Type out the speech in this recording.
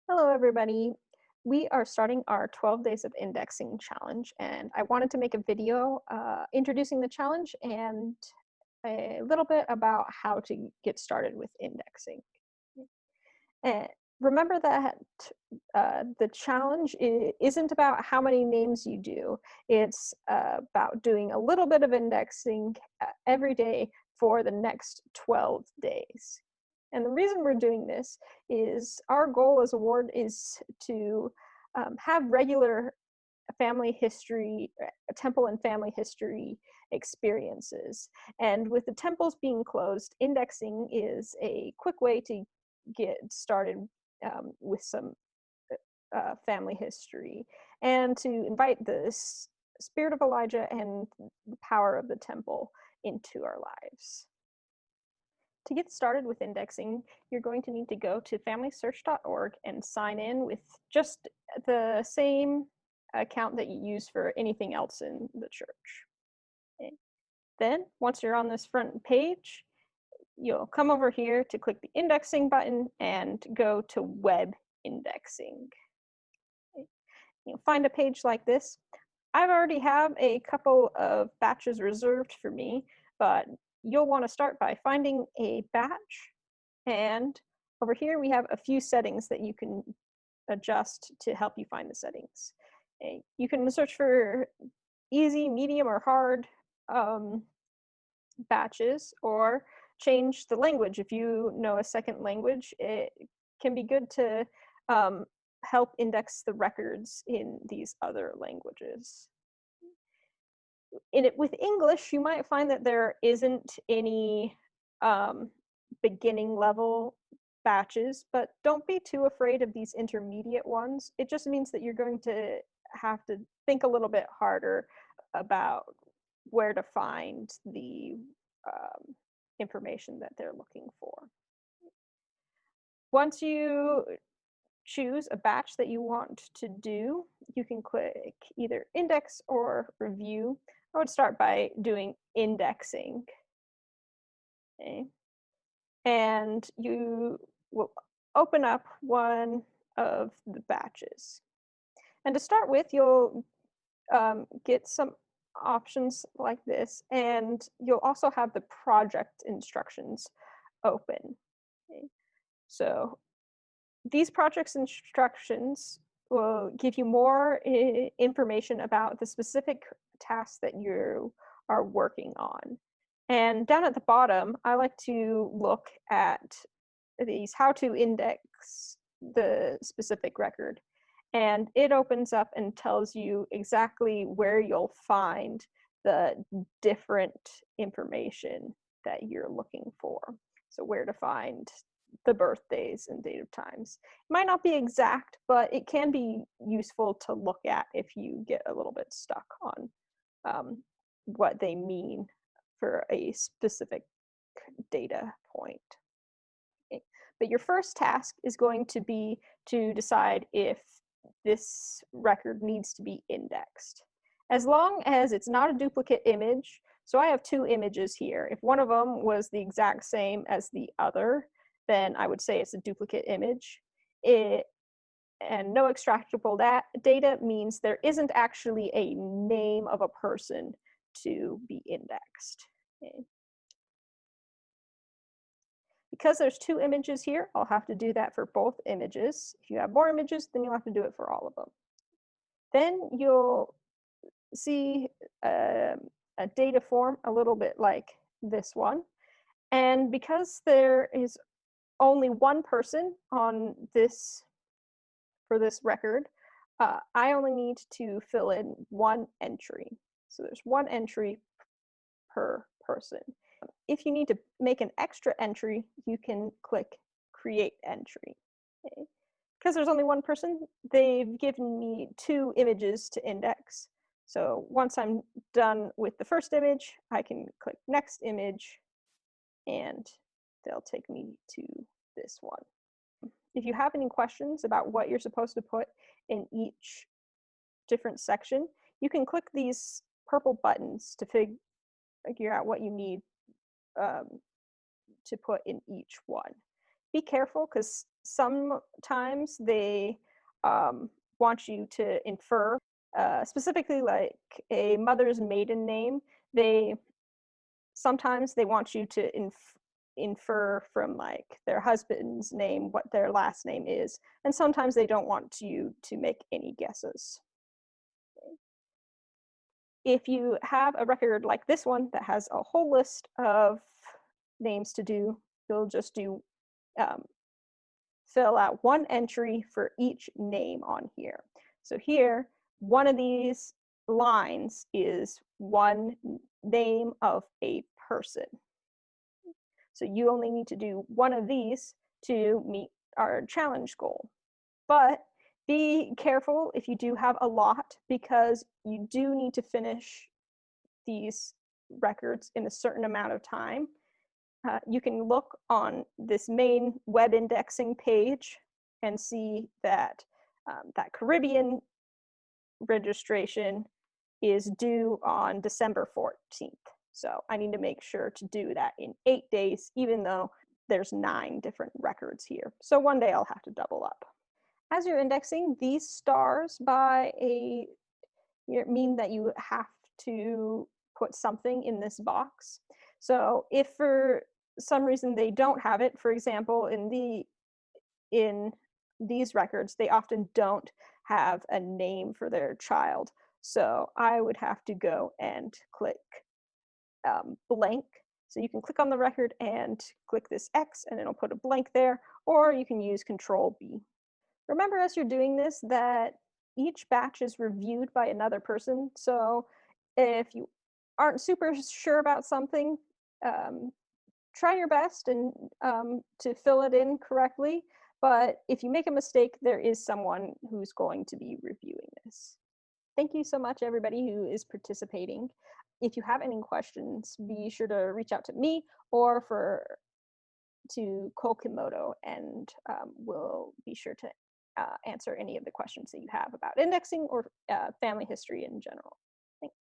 Hello, everybody. We are starting our 12 days of indexing challenge, and I wanted to make a video introducing the challenge and a little bit about how to get started with indexing. And remember that the challenge isn't about how many names you do. It's about doing a little bit of indexing every day for the next 12 days. And the reason we're doing this is our goal as a ward is to have regular family history, temple and family history experiences. And with the temples being closed, indexing is a quick way to get started with some family history and to invite the spirit of Elijah and the power of the temple into our lives. To get started with indexing, you're going to need to go to familysearch.org and sign in with just the same account that you use for anything else in the church. Okay. Then, once you're on this front page, you'll come over here to click the indexing button and go to web indexing. Okay. You'll find a page like this. I already have a couple of batches reserved for me, but you'll want to start by finding a batch, and over here we have a few settings that you can adjust to help you find the settings. You can search for easy, medium, or hard batches, or change the language. If you know a second language, it can be good to help index the records in these other languages. With English, you might find that there isn't any beginning level batches, but don't be too afraid of these intermediate ones. It just means that you're going to have to think a little bit harder about where to find the information that they're looking for. Once you choose a batch that you want to do, you can click either index or review. I would start by doing indexing. Okay. And you will open up one of the batches. And to start with, you'll get some options like this, and you'll also have the project instructions open. Okay. So these project instructions will give you more information about the specific tasks that you are working on. And down at the bottom, I like to look at these how to index the specific record. And it opens up and tells you exactly where you'll find the different information that you're looking for. So where to find the birthdays and date of times. It might not be exact, but it can be useful to look at if you get a little bit stuck on what they mean for a specific data point. Okay. But your first task is going to be to decide if this record needs to be indexed. As long as it's not a duplicate image, so I have two images here. If one of them was the exact same as the other, then I would say it's a duplicate image. And no extractable data means there isn't actually a name of a person to be indexed. Okay. Because there's two images here, I'll have to do that for both images. If you have more images, then you'll have to do it for all of them. Then you'll see a data form a little bit like this one. And because there is only one person on this for this record, I only need to fill in one entry. So there's one entry per person. If you need to make an extra entry, you can click create entry. Okay. Because there's only one person, they've given me two images to index. So once I'm done with the first image, I can click next image, and they'll take me to this one. If you have any questions about what you're supposed to put in each different section, you can click these purple buttons to figure out what you need to put in each one. Be careful because sometimes they want you to infer, specifically like a mother's maiden name. They sometimes they want you to infer from like their husband's name what their last name is, and sometimes they don't want you to make any guesses. If you have a record like this one that has a whole list of names to do, you'll just do fill out one entry for each name on here. So here, one of these lines is one name of a person. So you only need to do one of these to meet our challenge goal. But be careful if you do have a lot, because you do need to finish these records in a certain amount of time. You can look on this main web indexing page and see that that Caribbean registration is due on December 14th. So I need to make sure to do that in 8 days, even though there's 9 different records here. So one day I'll have to double up. As you're indexing, these stars by a mean that you have to put something in this box. So if for some reason they don't have it, for example, in these records, they often don't have a name for their child. So I would have to go and click blank. So you can click on the record and click this X and it'll put a blank there, or you can use Control B. Remember as you're doing this that each batch is reviewed by another person. So if you aren't super sure about something, try your best and to fill it in correctly. But if you make a mistake, there is someone who's going to be reviewing this. Thank you so much, everybody who is participating. If you have any questions, be sure to reach out to me or to Kokimoto, and we'll be sure to answer any of the questions that you have about indexing or family history in general. Thanks.